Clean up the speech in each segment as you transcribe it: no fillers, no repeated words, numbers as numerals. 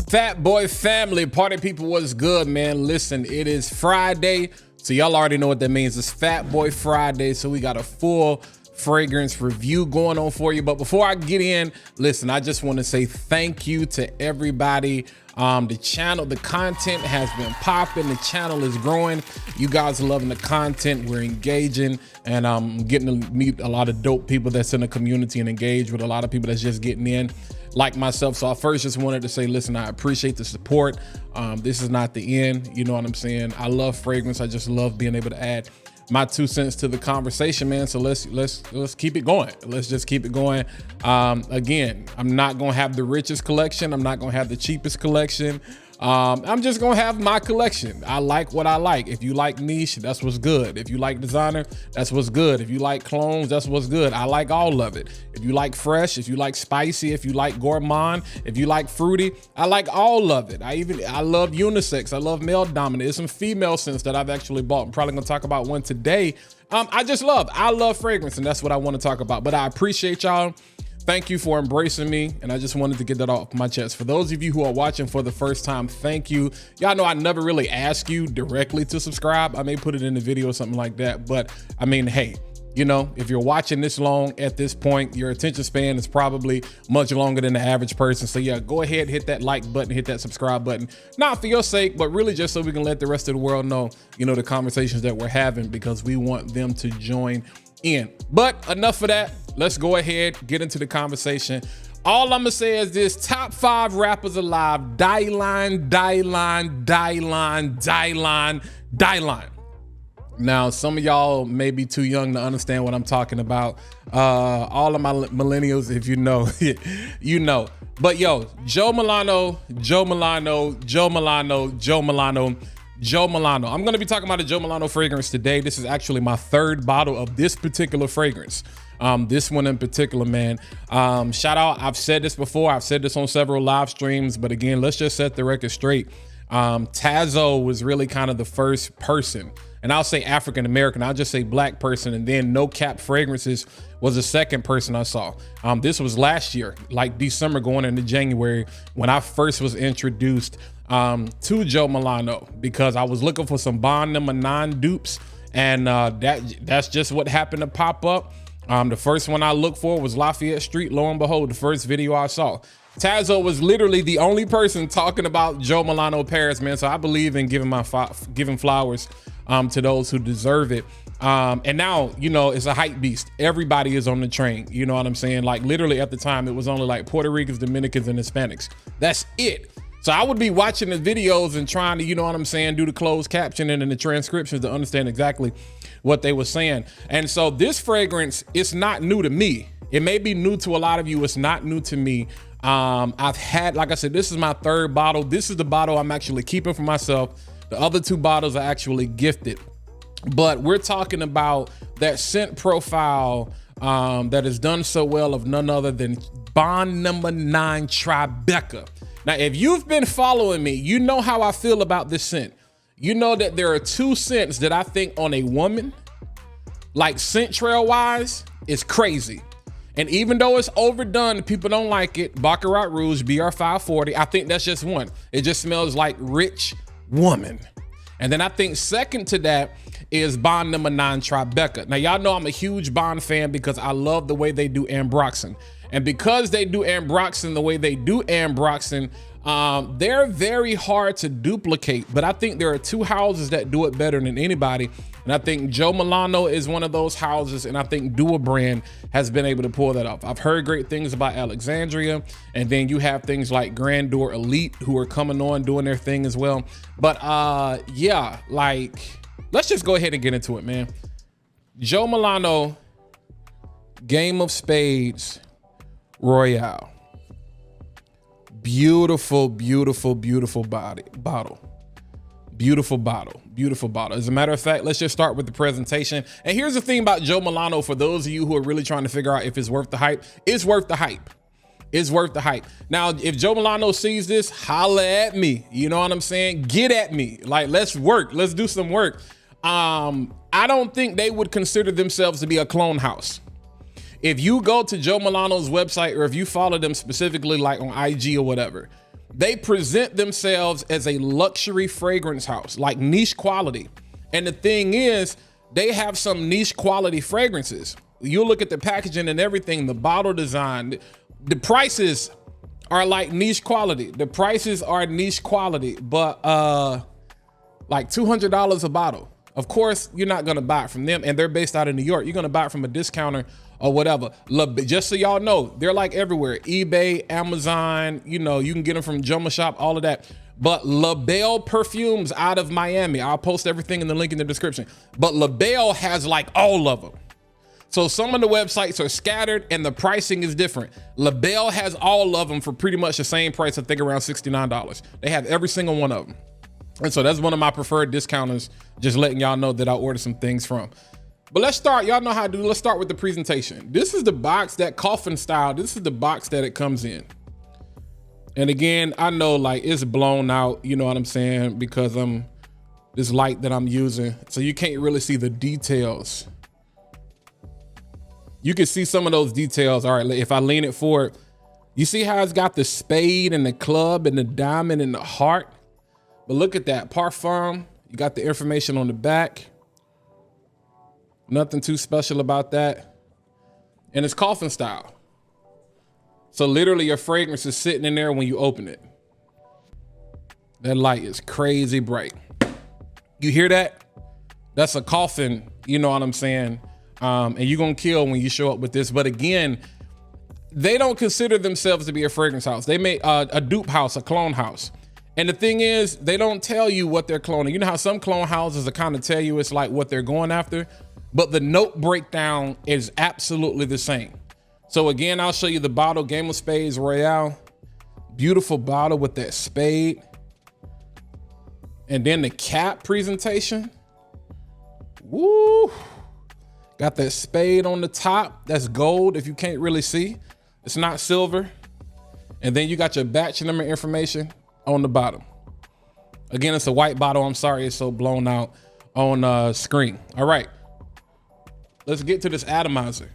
Fat Boy family, party people, what's good, man? Listen, it is Friday, so y'all already know what that means. It's Fat Boy Friday, so we got a full fragrance review going on for you. But before I get in, listen, I just want to say thank you to everybody. The channel, the content has been popping. The channel is growing. You guys are loving the content. We're engaging, and I'm getting to meet a lot of dope people that's in the community and engage with a lot of people that's just getting in, like myself. So I first just wanted to say, listen, I appreciate the support. This is not the end. You know what I'm saying? I love fragrance. I just love being able to add my 2 cents to the conversation, man. So let's keep it going. Let's just keep it going. Again, I'm not gonna have the richest collection. I'm not gonna have the cheapest collection. I'm just gonna have my collection. I like what I like. If you like niche, that's what's good. If you like designer, that's what's good. If you like clones, that's what's good. I like all of it. If you like fresh, if you like spicy, if you like gourmand, if you like fruity, I like all of it. I love unisex. I love male dominant. There's some female scents that I've actually bought. I'm probably gonna talk about one today. I love fragrance, and that's what I want to talk about. But I appreciate y'all. Thank you for embracing me, and I just wanted to get that off my chest. For those of you who are watching for the first time, thank you. Y'all know I never really ask you directly to subscribe. I may put it in the video or something like that, but I mean, hey, you know, if you're watching this long at this point, your attention span is probably much longer than the average person. So yeah, go ahead, hit that like button, hit that subscribe button. Not for your sake, but really just so we can let the rest of the world know, you know, the conversations that we're having, because we want them to join in. But enough of that. Let's go ahead, get into the conversation. All I'm gonna say is this: top 5 rappers alive. Die-line. Now, some of y'all may be too young to understand what I'm talking about. All of my millennials, if you know, you know. But yo, Jo Milano. I'm gonna be talking about a Jo Milano fragrance today. This is actually my 3rd bottle of this particular fragrance. This one in particular, man. Shout out, I've said this before. I've said this on several live streams, but again, let's just set the record straight. Tazo was really kind of the first person, and I'll say African-American, I'll just say black person, and then No Cap Fragrances was the 2nd person I saw. This was last year, like December going into January, when I first was introduced to Jo Milano, because I was looking for some Bond No. 9 dupes, and that's just what happened to pop up. The first one I looked for was Lafayette Street. Lo and behold, the first video I saw, Tazo was literally the only person talking about Jo Milano Paris, man. So I believe in giving flowers to those who deserve it. And now, you know, it's a hype beast. Everybody is on the train. You know what I'm saying? Like literally at the time, it was only like Puerto Ricans, Dominicans, and Hispanics. That's it. So I would be watching the videos and trying to, you know what I'm saying, do the closed captioning and the transcriptions to understand exactly what they were saying. And so this fragrance, it's not new to me. It may be new to a lot of you. It's not new to me. I've had, like I said, this is my 3rd bottle. This is the bottle I'm actually keeping for myself. The other 2 bottles are actually gifted. But we're talking about that scent profile that is done so well of none other than Bond No. 9 TriBeCa. Now, if you've been following me, you know how I feel about this scent. You know that there are 2 scents that I think on a woman, like scent trail wise, is crazy. And even though it's overdone, people don't like it. Baccarat Rouge, BR540, I think that's just one. It just smells like rich woman. And then I think second to that is Bond No. 9 TriBeCa. Now, y'all know I'm a huge Bond fan because I love the way they do ambroxan. And because they do ambroxan the way they do ambroxan, they're very hard to duplicate. But I think there are 2 houses that do it better than anybody. And I think Jo Milano is one of those houses, and I think Dua Brand has been able to pull that off. I've heard great things about Alexandria, and then you have things like Grandeur Elite who are coming on doing their thing as well. But yeah, like, let's just go ahead and get into it, man. Jo Milano, Game of Spades Royale. Beautiful, beautiful, beautiful bottle. Beautiful bottle, beautiful bottle. As a matter of fact, let's just start with the presentation. And here's the thing about Jo Milano, for those of you who are really trying to figure out if it's worth the hype. It's worth the hype. It's worth the hype. Now, if Jo Milano sees this, holla at me. You know what I'm saying? Get at me. Like, let's work. Let's do some work. I don't think they would consider themselves to be a clone house. If you go to Jo Milano's website, or if you follow them specifically like on IG or whatever, They present themselves as a luxury fragrance house, like niche quality. And the thing is, they have some niche quality fragrances. You look at the packaging and everything, the bottle design, the prices are like niche quality. The prices are niche quality, but like $200 a bottle. Of course, you're not gonna buy it from them, and they're based out of New York. You're gonna buy it from a discounter or whatever. Just so y'all know, they're like everywhere. eBay, Amazon, you know, you can get them from Jumbo Shop, all of that. But LaBelle Perfumes out of Miami. I'll post everything in the link in the description. But LaBelle has like all of them. So some of the websites are scattered and the pricing is different. LaBelle has all of them for pretty much the same price, I think around $69. They have every single one of them. And so that's one of my preferred discounters, just letting y'all know that I ordered some things from. But let's start, y'all know how to do, let's start with the presentation. This is the box, that coffin style, this is the box that it comes in. And again, I know like it's blown out, you know what I'm saying? Because this light that I'm using, so you can't really see the details. You can see some of those details. All right, if I lean it forward, you see how it's got the spade and the club and the diamond and the heart? But look at that, parfum. You got the information on the back. Nothing too special about that. And it's coffin style. So literally your fragrance is sitting in there when you open it. That light is crazy bright. You hear that? That's a coffin, you know what I'm saying? And you're gonna kill when you show up with this. But again, they don't consider themselves to be a fragrance house. They make a dupe house, a clone house. And the thing is, they don't tell you what they're cloning. You know how some clone houses are kind of tell you it's like what they're going after, but the note breakdown is absolutely the same. So again, I'll show you the bottle, Game of Spades Royale. Beautiful bottle with that spade. And then the cap presentation. Woo! Got that spade on the top. That's gold if you can't really see. It's not silver. And then you got your batch number information on the bottom. Again, it's a white bottle. I'm sorry it's so blown out on screen. All right, let's get to this atomizer.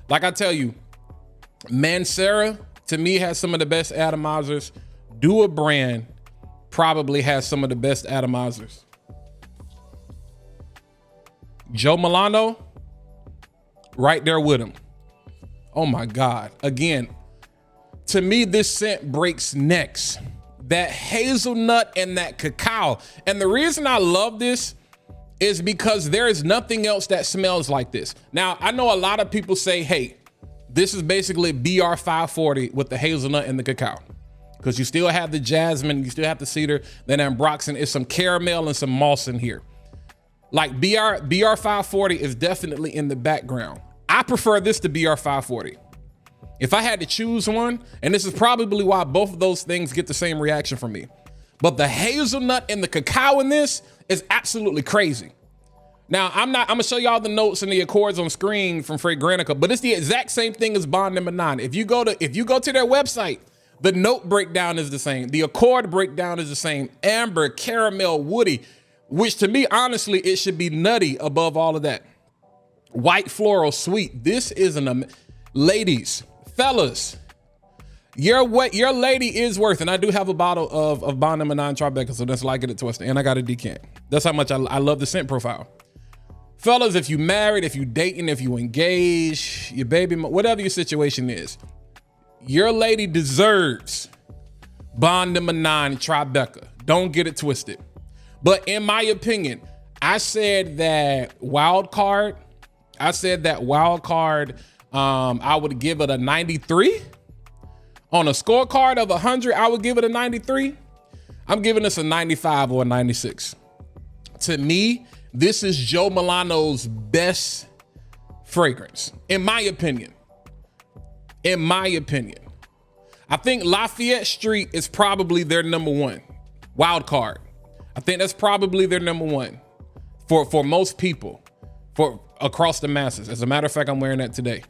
Like I tell you, Mancera to me has some of the best atomizers. Dua brand probably has some of the best atomizers. Jo Milano, right there with him. Oh my God. Again, to me, this scent breaks necks. That hazelnut and that cacao. And the reason I love this is because there is nothing else that smells like this. Now, I know a lot of people say, hey, this is basically BR 540 with the hazelnut and the cacao. Because you still have the jasmine, you still have the cedar, then ambroxan, is some caramel and some moss in here. Like BR 540 is definitely in the background. I prefer this to BR 540. If I had to choose one, and this is probably why both of those things get the same reaction from me, but the hazelnut and the cacao in this is absolutely crazy. Now, I'm gonna show y'all the notes and the accords on screen from Fragrantica, but it's the exact same thing as Bond number 9. If you go to their website, the note breakdown is the same. The accord breakdown is the same. Amber, caramel, woody, which to me, honestly, it should be nutty above all of that. White floral, sweet. This is ladies, fellas, your lady is worth, and I do have a bottle of Bond number 9 TriBeCa, so that's like it at Twister, and I got a decant. That's how much I love the scent profile. Fellas, if you married, if you dating, if you engaged, your baby, whatever your situation is, your lady deserves Bond number 9 TriBeCa. Don't get it twisted. But in my opinion, I said that wild card, I would give it a 93. On a scorecard of 100, I would give it a 93. I'm giving this a 95 or a 96. To me, this is Jo Milano's best fragrance, in my opinion. In my opinion. I think Lafayette Street is probably their number 1. Wild card. I think that's probably their number 1 for most people, for across the masses. As a matter of fact, I'm wearing that today.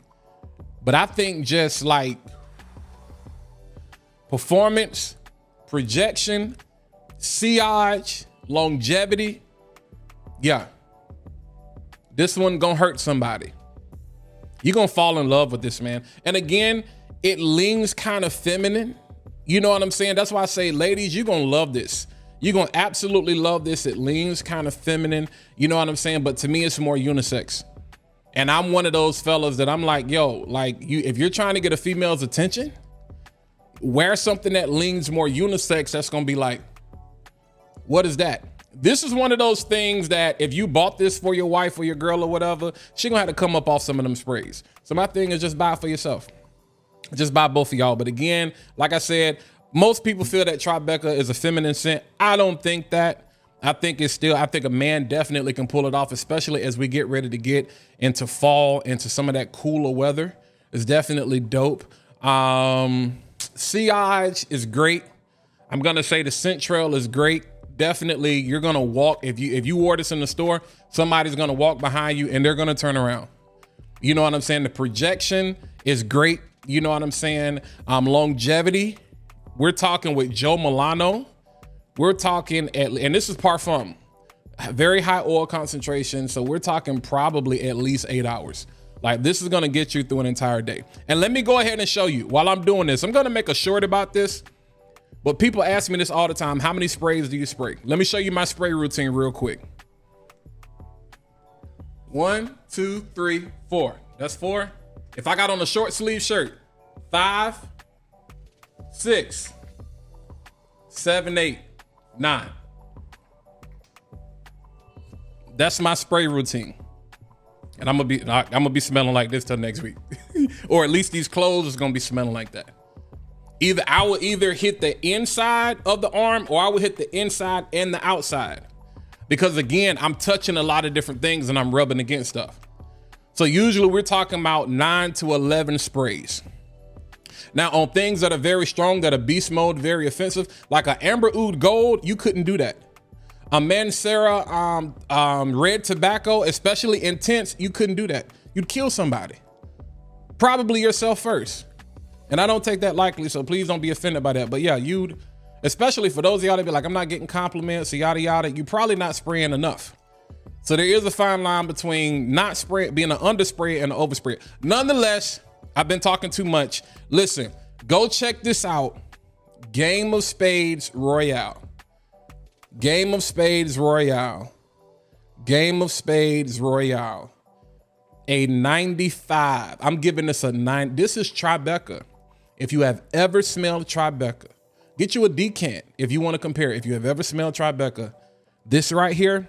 But I think just like performance, projection, sillage, longevity, yeah, this one gonna hurt somebody. You're gonna fall in love with this, man. And again, it leans kind of feminine. You know what I'm saying? That's why I say, ladies, you're gonna love this. You're gonna absolutely love this. It leans kind of feminine, you know what I'm saying? But to me, it's more unisex. And I'm one of those fellas that I'm like, yo, like if you're trying to get a female's attention, wear something that leans more unisex. That's gonna be like, what is that? This is one of those things that if you bought this for your wife or your girl or whatever, she gonna have to come up off some of them sprays. So my thing is just buy it for yourself. Just buy both of y'all. But again, like I said, most people feel that TriBeCa is a feminine scent. I don't think that. I think a man definitely can pull it off, especially as we get ready to get into fall, into some of that cooler weather. It's definitely dope. Sea Odge is great. I'm gonna say the scent trail is great. Definitely, you're gonna walk, if you wore this in the store, somebody's gonna walk behind you and they're gonna turn around. You know what I'm saying? The projection is great. You know what I'm saying? Longevity, we're talking with Jo Milano. We're talking, and this is parfum, very high oil concentration. So we're talking probably at least 8 hours. Like this is gonna get you through an entire day. And let me go ahead and show you while I'm doing this. I'm gonna make a short about this, but people ask me this all the time. How many sprays do you spray? Let me show you my spray routine real quick. 1, 2, 3, 4. That's 4. If I got on a short sleeve shirt, 5, 6, 7, 8, 9. That's my spray routine. And I'm gonna be smelling like this till next week. Or at least these clothes is gonna be smelling like that. I will either hit the inside of the arm or I will hit the inside and the outside. Because again, I'm touching a lot of different things and I'm rubbing against stuff. So usually we're talking about 9 to 11 sprays. Now on things that are very strong, that are beast mode, very offensive, like an Amber Oud Gold, you couldn't do that. A Mancera red tobacco, especially intense, you couldn't do that. You'd kill somebody. Probably yourself first. And I don't take that lightly, so please don't be offended by that. But yeah, especially for those of y'all that be like, I'm not getting compliments, yada, yada, you're probably not spraying enough. So there is a fine line between not spraying, being an underspray and an overspray. Nonetheless, I've been talking too much. Listen, go check this out. Game of Spades Royale. Game of Spades Royale. Game of Spades Royale. A 95. I'm giving this a 9. This is TriBeCa. If you have ever smelled TriBeCa, get you a decant if you want to compare. If you have ever smelled TriBeCa, this right here,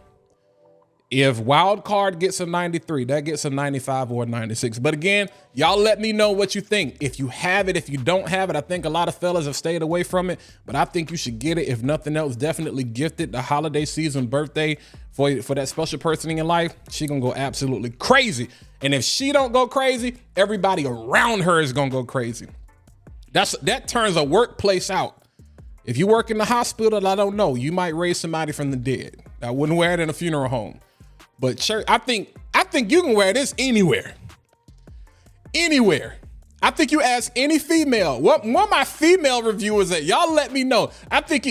if Wild Card gets a 93, that gets a 95 or a 96. But again, y'all let me know what you think. If you have it, if you don't have it, I think a lot of fellas have stayed away from it, but I think you should get it. If nothing else, definitely gift it the holiday season birthday for that special person in your life. She gonna go absolutely crazy. And if she don't go crazy, everybody around her is gonna go crazy. That turns a workplace out. If you work in the hospital, I don't know, you might raise somebody from the dead. I wouldn't wear it in a funeral home. But church, I think you can wear this anywhere. Anywhere. I think you ask any female, what my female reviewers at, y'all let me know.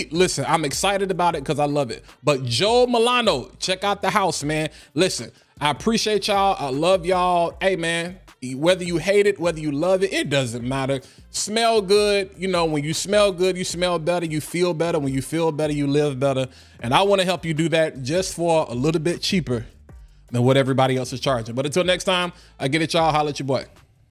Listen, I'm excited about it because I love it. But Jo Milano, check out the house, man. Listen, I appreciate y'all. I love y'all. Hey, man, whether you hate it, whether you love it, it doesn't matter. Smell good. You know, when you smell good, you smell better, you feel better. When you feel better, you live better. And I want to help you do that just for a little bit cheaper than what everybody else is charging. But until next time, I get it, y'all. Holla at your boy.